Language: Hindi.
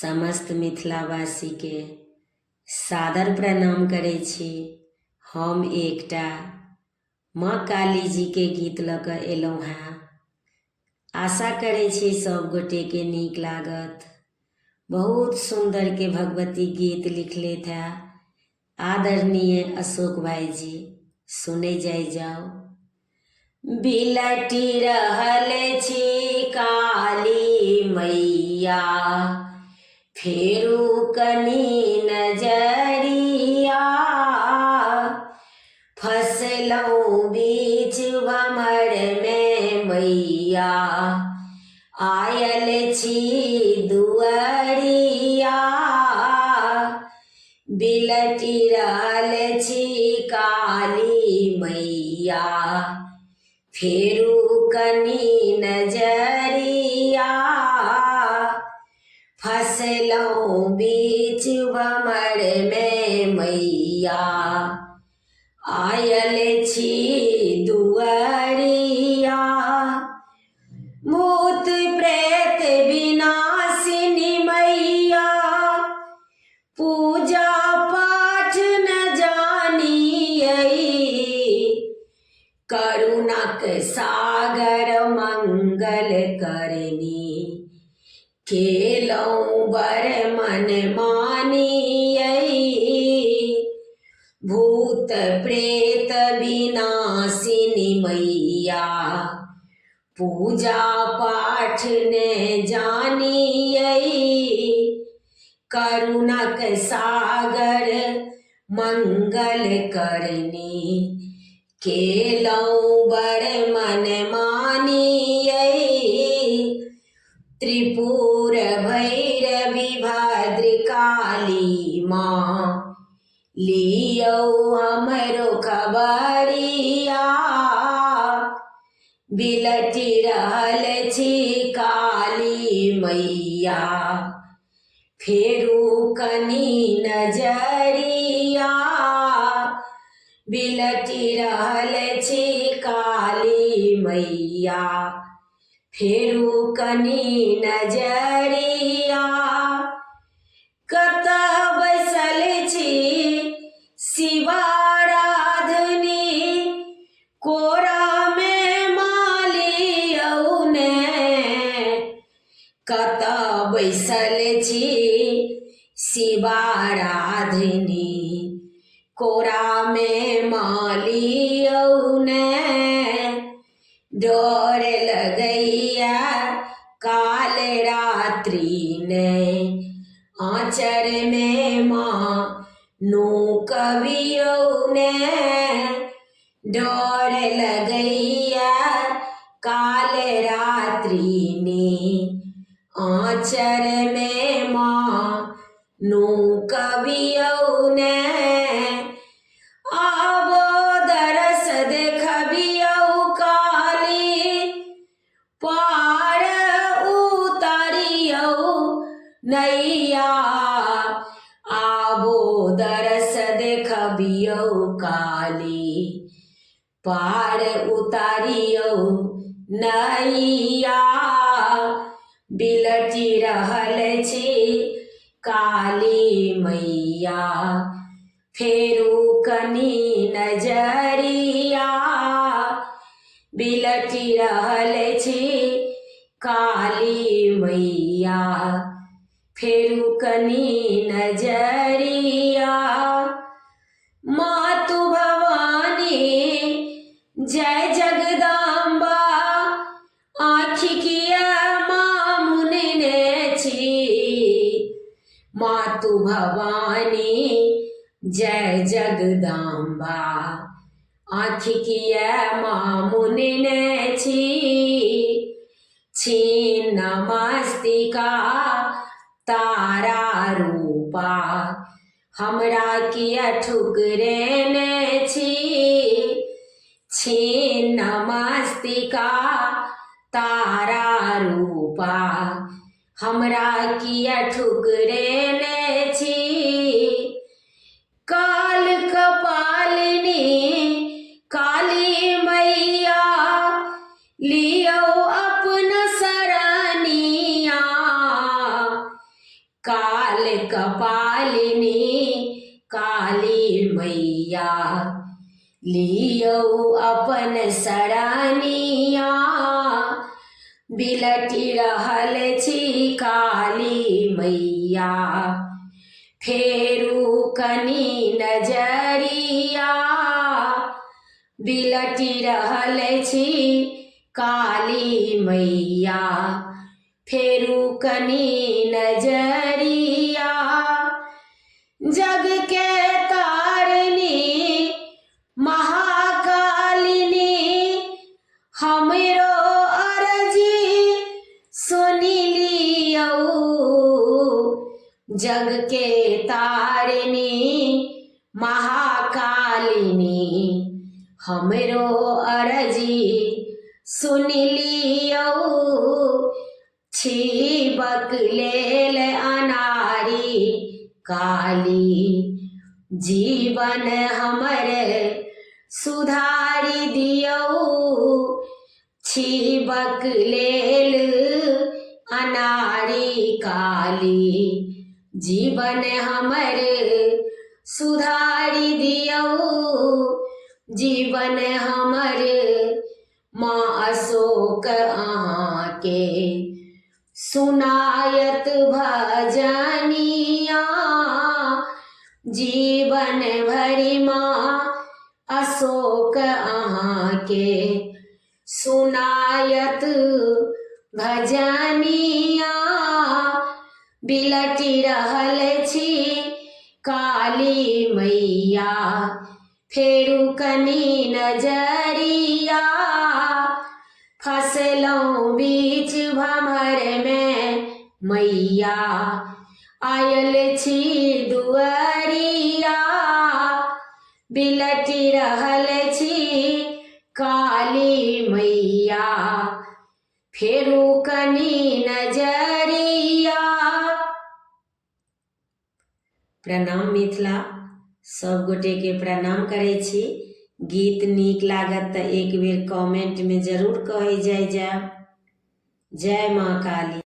समस्त मिथिलावासी के सादर प्रणाम करै छी। हम एकटा माँ काली जी के गीत लऽ कऽ एलहुँ हेँ। आशा करै छी सब गोटे के नीक लागत। बहुत सुंदर के भगवती गीत लिखलेथ है आदरणीय अशोक भाई जी। सुनै जाइ जाओ। बिलटी रहल छी काली मैया, फेरू कनी नजरिया, फसलौं बीच भमर में मैया, आयल छी दुअरिया। बिलटी रहल छी काली मैया, फेरू कनी नजरिया, फसलौं बीच भमर में मैया, आयल छी दुअरिया। भूत प्रेत विनाशिनी मैया, पूजा पाठ न जानियै, करुणक सागर मंगल करनी, केलौं बर मन मानियै। भूत प्रेत विनाशिनी मैया, पूजा पाठ ने जानियै, करुणक सागर मंगल करनी, केलौं बर मन मानियै। त्रिपुर भैरवी भद्रकाली माँ, लियौ हमरो खबरिया। बिलटी रहल छी काली मैया, फेरू कनी नजरिया। बिलटी रहल छी काली मैया, फेरू कनी नजरिया। कतऽ बैसल छी शिवाराधनी, कोरा में मालियौ ने। कतऽ बैसल छी शिवाराधनी, कोरा में मालियौ ने। डर लगैया काल रात्रि ने, आँचर में माँ नुकबियौ ने। डर लगैया काल रात्रि ने, आँचर में माँ नुकबियौ ने। आबो दरस देखबियौ काली, पार उतारियौ नैया। आबो दरस देखबियौ काली, पार उतारियौ नैया। बिलटी रहल छी काली मैया, फेरू कनी नजरिया। बिलटी रहल छी काली मैया, फेरू कनी नजरिया। मातु भवानी जय जगदम्बा, आँखि किया माँ मुनने छी। मातु भवानी जय जगदम्बा, आँखि किया माँ मुनने छी। छिन्न मस्तिका तारा रूपा, हमरा किया ठुकरेने छी। छिन्न मस्तिका तारा रूपा, हमरा किया ठुकरेने छी। काल कपालिनी काली मैया, लियौ अपन सरनिया। काल कपालिनी काली मैया लियो अपन शरणिया बिलटि रहल छी काली मैया फेरू कनी नजरिया बिलटि रहल छी काली मैया फेरू कनी नजरिया जग के तारिणी महाकालिनी हमरो अर्जी सुनि लियौ जग के तारिणी महाकालिनी हमरो अर्जी सुनि लियौ छीबक लेल अनारी काली जीवन हमर सुधारी दियौ छीबक लेल अनारी काली जीवन हमर सुधारी दियौ जीवन हमर माँ अशोक अहाँके सुनायत भजनिया जीवन भरि माँ अशोक अहाँके सुनायत भजनिया बिलटि रहल छी काली मैया फेरू कनी नजरिया फसलौं बीच भमर में मैया आयल छी दुअरिया बिलटि रहल छी काली मैया फेरू कनी नजरिया। प्रणाम मिथिला, सब गोटे के प्रणाम करै छी। गीत नीक लागत तऽ एक बेर कमेंट में जरूर कहि जाय। जय माँ काली।